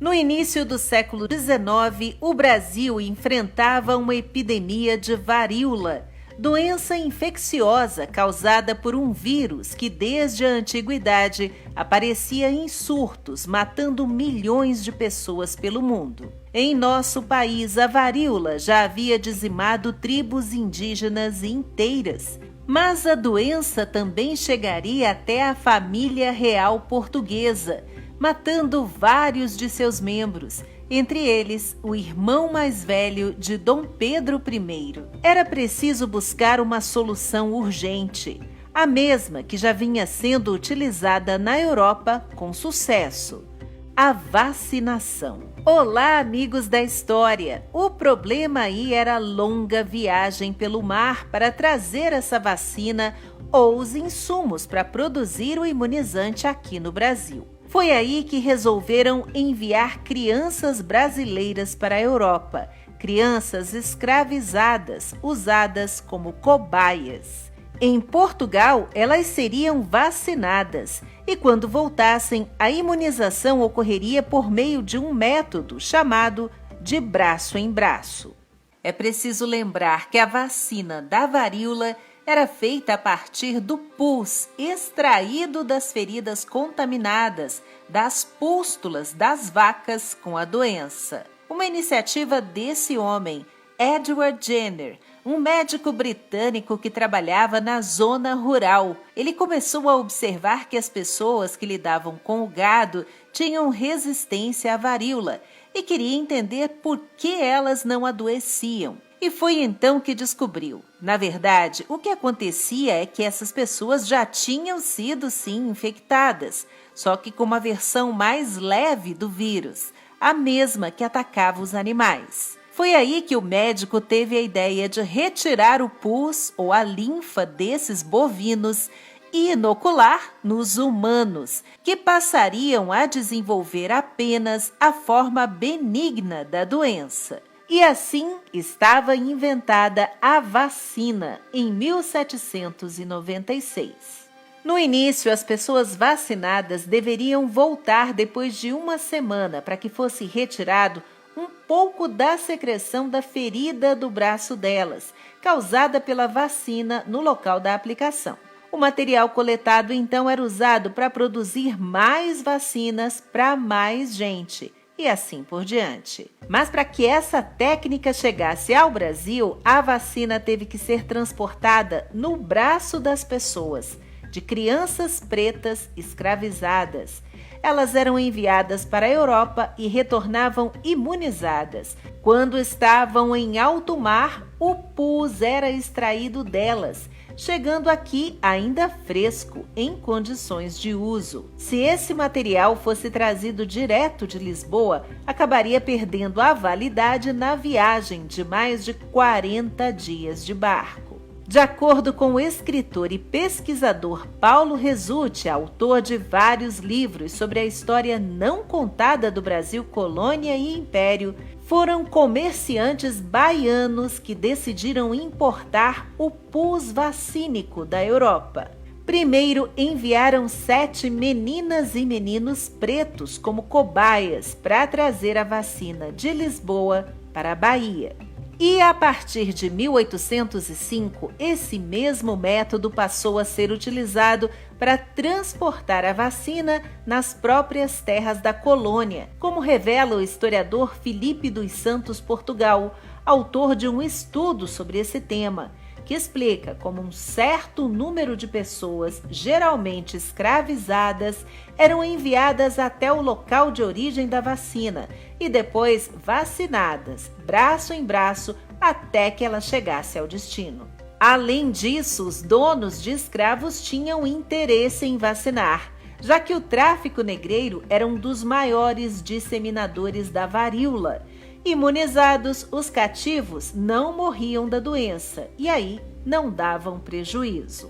No início do século XIX, o Brasil enfrentava uma epidemia de varíola, doença infecciosa causada por um vírus que desde a antiguidade aparecia em surtos, matando milhões de pessoas pelo mundo. Em nosso país, a varíola já havia dizimado tribos indígenas inteiras, mas a doença também chegaria até a família real portuguesa, matando vários de seus membros, entre eles o irmão mais velho de Dom Pedro I. Era preciso buscar uma solução urgente, a mesma que já vinha sendo utilizada na Europa com sucesso: a vacinação. Olá, amigos da história! O problema aí era a longa viagem pelo mar para trazer essa vacina ou os insumos para produzir o imunizante aqui no Brasil. Foi aí que resolveram enviar crianças brasileiras para a Europa, crianças escravizadas, usadas como cobaias. Em Portugal, elas seriam vacinadas e, quando voltassem, a imunização ocorreria por meio de um método chamado de braço em braço. É preciso lembrar que a vacina da varíola era feita a partir do pus extraído das feridas contaminadas das pústulas das vacas com a doença. Uma iniciativa desse homem, Edward Jenner, um médico britânico que trabalhava na zona rural. Ele começou a observar que as pessoas que lidavam com o gado tinham resistência à varíola e queria entender por que elas não adoeciam. E foi então que descobriu. Na verdade, o que acontecia é que essas pessoas já tinham sido, sim, infectadas, só que com uma versão mais leve do vírus, a mesma que atacava os animais. Foi aí que o médico teve a ideia de retirar o pus ou a linfa desses bovinos e inocular nos humanos, que passariam a desenvolver apenas a forma benigna da doença. E assim estava inventada a vacina em 1796. No início, as pessoas vacinadas deveriam voltar depois de uma semana para que fosse retirado um pouco da secreção da ferida do braço delas, causada pela vacina no local da aplicação. O material coletado então era usado para produzir mais vacinas para mais gente, e assim por diante. Mas para que essa técnica chegasse ao Brasil, a vacina teve que ser transportada no braço das pessoas, de crianças pretas escravizadas. Elas eram enviadas para a Europa e retornavam imunizadas. Quando estavam em alto mar, o pus era extraído delas, chegando aqui ainda fresco, em condições de uso. Se esse material fosse trazido direto de Lisboa, acabaria perdendo a validade na viagem de mais de 40 dias de barco. De acordo com o escritor e pesquisador Paulo Resutti, autor de vários livros sobre a história não contada do Brasil colônia e império, foram comerciantes baianos que decidiram importar o pus vacínico da Europa. Primeiro enviaram 7 meninas e meninos pretos como cobaias para trazer a vacina de Lisboa para a Bahia. E a partir de 1805, esse mesmo método passou a ser utilizado para transportar a vacina nas próprias terras da colônia, como revela o historiador Filipe dos Santos Portugal, autor de um estudo sobre esse tema, que explica como um certo número de pessoas, geralmente escravizadas, eram enviadas até o local de origem da vacina e depois vacinadas, braço em braço, até que ela chegasse ao destino. Além disso, os donos de escravos tinham interesse em vacinar, já que o tráfico negreiro era um dos maiores disseminadores da varíola. Imunizados, os cativos não morriam da doença e aí não davam prejuízo.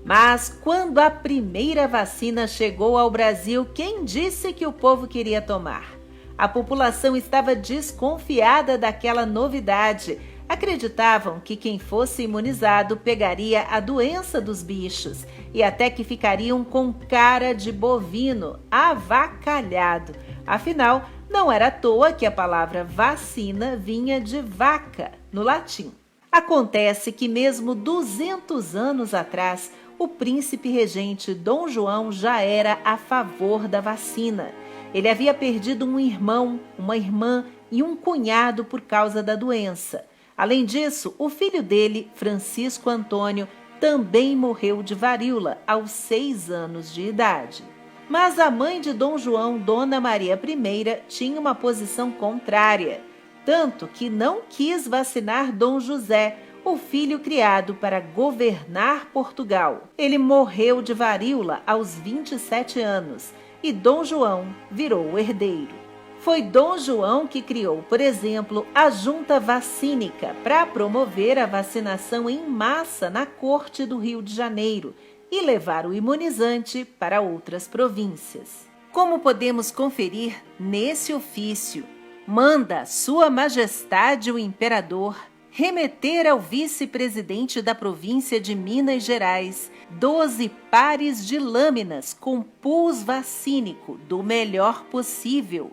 Mas quando a primeira vacina chegou ao Brasil, quem disse que o povo queria tomar? A população estava desconfiada daquela novidade. Acreditavam que quem fosse imunizado pegaria a doença dos bichos e até que ficariam com cara de bovino, avacalhado. Afinal, Não era à toa que a palavra vacina vinha de vaca, no latim. Acontece que mesmo 200 anos atrás, o príncipe regente Dom João já era a favor da vacina. Ele havia perdido um irmão, uma irmã e um cunhado por causa da doença. Além disso, o filho dele, Francisco Antônio, também morreu de varíola aos 6 anos de idade. Mas a mãe de Dom João, Dona Maria I, tinha uma posição contrária, tanto que não quis vacinar Dom José, o filho criado para governar Portugal. Ele morreu de varíola aos 27 anos e Dom João virou o herdeiro. Foi Dom João que criou, por exemplo, a Junta Vacínica para promover a vacinação em massa na corte do Rio de Janeiro e levar o imunizante para outras províncias. Como podemos conferir nesse ofício, manda Sua Majestade o Imperador remeter ao vice-presidente da província de Minas Gerais 12 pares de lâminas com pus vacínico do melhor possível,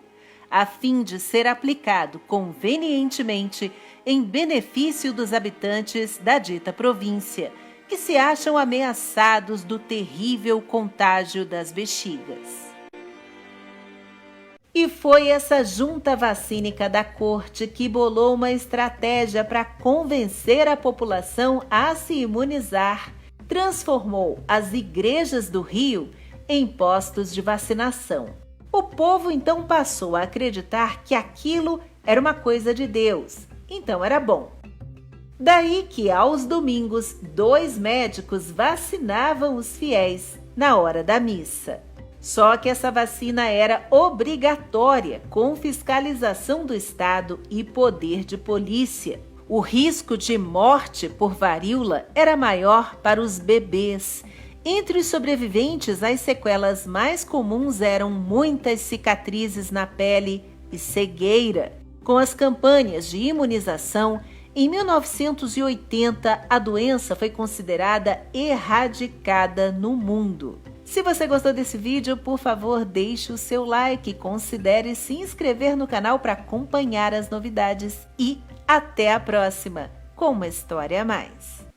a fim de ser aplicado convenientemente em benefício dos habitantes da dita província, que se acham ameaçados do terrível contágio das bexigas. E foi essa junta vacínica da corte que bolou uma estratégia para convencer a população a se imunizar. Transformou as igrejas do Rio em postos de vacinação. O povo então passou a acreditar que aquilo era uma coisa de Deus, então era bom. Daí que aos domingos 2 médicos vacinavam os fiéis na hora da missa. Só que essa vacina era obrigatória, com fiscalização do Estado e poder de polícia. O risco de morte por varíola era maior para os bebês. Entre os sobreviventes, as sequelas mais comuns eram muitas cicatrizes na pele e cegueira. Com as campanhas de imunização, em 1980, a doença foi considerada erradicada no mundo. Se você gostou desse vídeo, por favor, deixe o seu like e considere se inscrever no canal para acompanhar as novidades. E até a próxima, com uma história a mais.